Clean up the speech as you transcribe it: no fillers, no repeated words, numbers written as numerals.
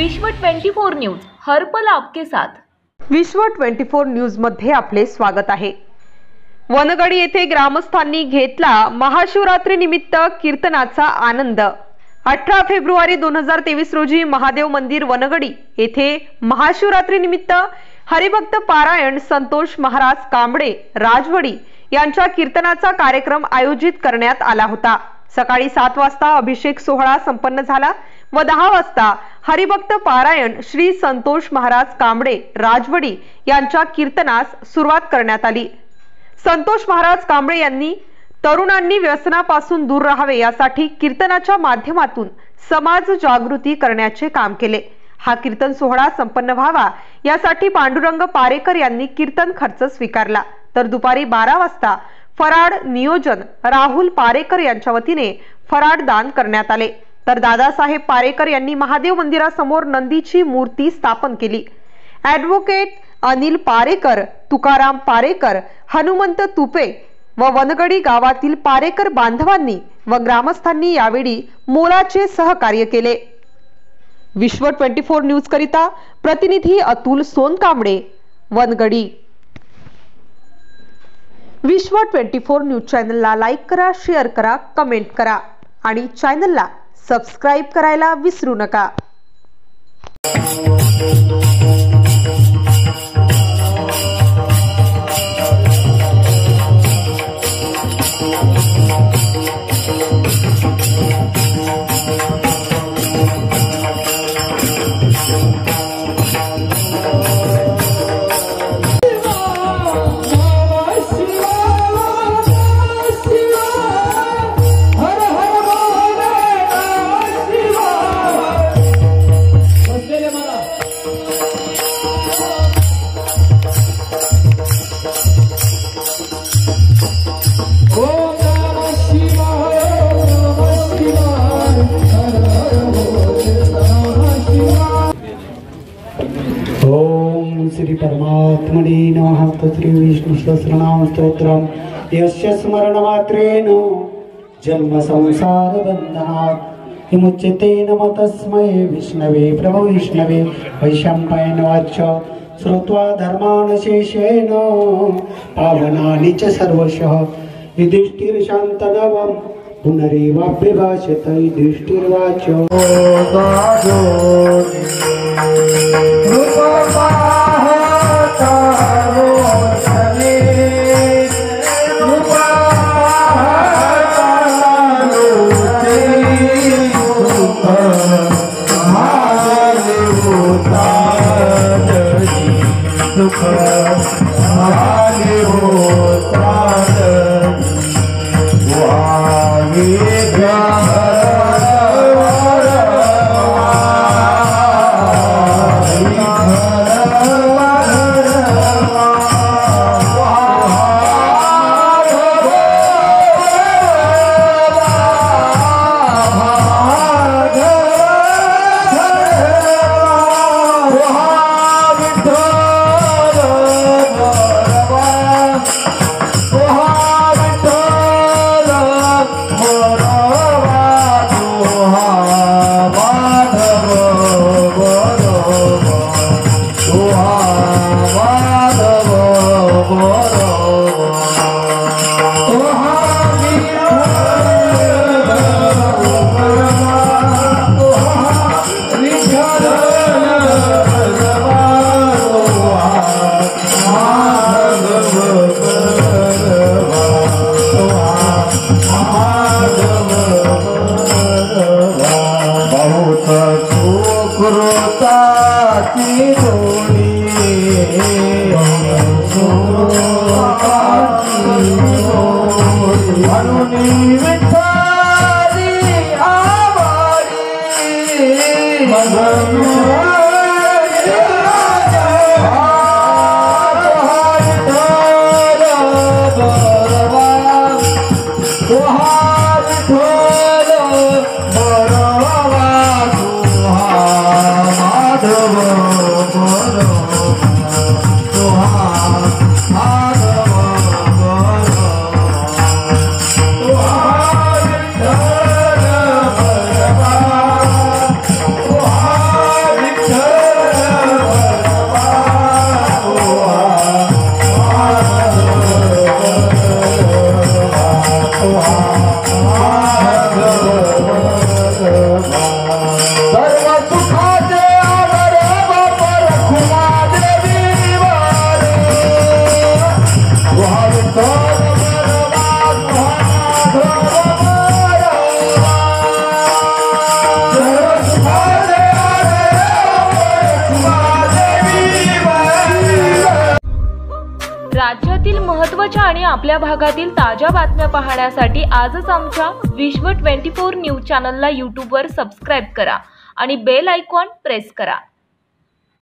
विश्व 24 न्यूज हर पल आपके साथ। विश्व 24 न्यूज मध्ये आपले स्वागत आहे। वनगडी येथे ग्रामस्थांनी घेतला महाशिवरात्री निमित्त कीर्तनाचा आनंद। 18 फेब्रुवारी 2023 रोजी महादेव मंदिर वनगडी येथे महाशिवरात्री निमित्त हरिभक्त पारायण संतोष महाराज कांबळे राजवडी यांच्या कीर्तनाचा कार्यक्रम आयोजित करण्यात आला होता। सकाळी 7 वाजता अभिषेक सोहळा संपन्न झाला व 10 वाजता हरिभक्त पारायण श्री संतोष महाराज कांबळे राजवडी यांच्या कीर्तनास सुरुवात करण्यात आली। संतोष महाराज कांबळे यांनी तरुणांनी व्यसनापासून दूर राहावे यासाठी कीर्तनाच्या माध्यमातून समाज जागृती करण्याचे काम केले। हा कीर्तन सोहळा संपन्न व्हावा यासाठी पांडुरंग पारेकर यांनी कीर्तन खर्च स्वीकारला। तर दुपारी 12 वाजता फराड नियोजन राहुल पारेकर यांच्या वतीने फराड दान करण्यात आले। तर दादासाहेब पारेकर यांनी महादेव मंदिरासमोर नंदीची मूर्ती स्थापन केली। ॲडव्होकेट अनिल पारेकर, तुकाराम पारेकर, हनुमंत तुपे व वनगडी गावातील पारेकर बांधवांनी व ग्रामस्थांनी यावेळी मोलाचे सहकार्य केले। विश्व 24 न्यूज करिता प्रतिनिधी अतुल सोनकांबळे, वनगडी। विश्व 24 न्यूज चॅनलला लाईक करा, शेअर करा, कमेंट करा आणि चॅनलला सबस्क्राइब करायला विसरू नका। ओम श्री परमात्मने नमः। श्री विष्णु सहस्रनाम स्तोत्रम यस्य स्मरण मात्रेण जन्म संसार बंधनात् विमुच्यते नमः तस्मै विष्णवे प्रभो विष्णवे वैशंपायन वाच श्रुत्वा धर्मान् शेषेण पावनानि च सर्वशः युधिष्ठिर शान्तनवं पुनरेवाभ्यभाषत युधिष्ठिर्वाच Oh राज्यातील महत्त्वाच्या आणि आपल्या भागातील ताज्या बातम्या पाहण्यासाठी आजच आमच्या विश्व 24 न्यूज चॅनलला यूट्यूबवर सबस्क्राईब करा आणि बेल आयकॉन प्रेस करा.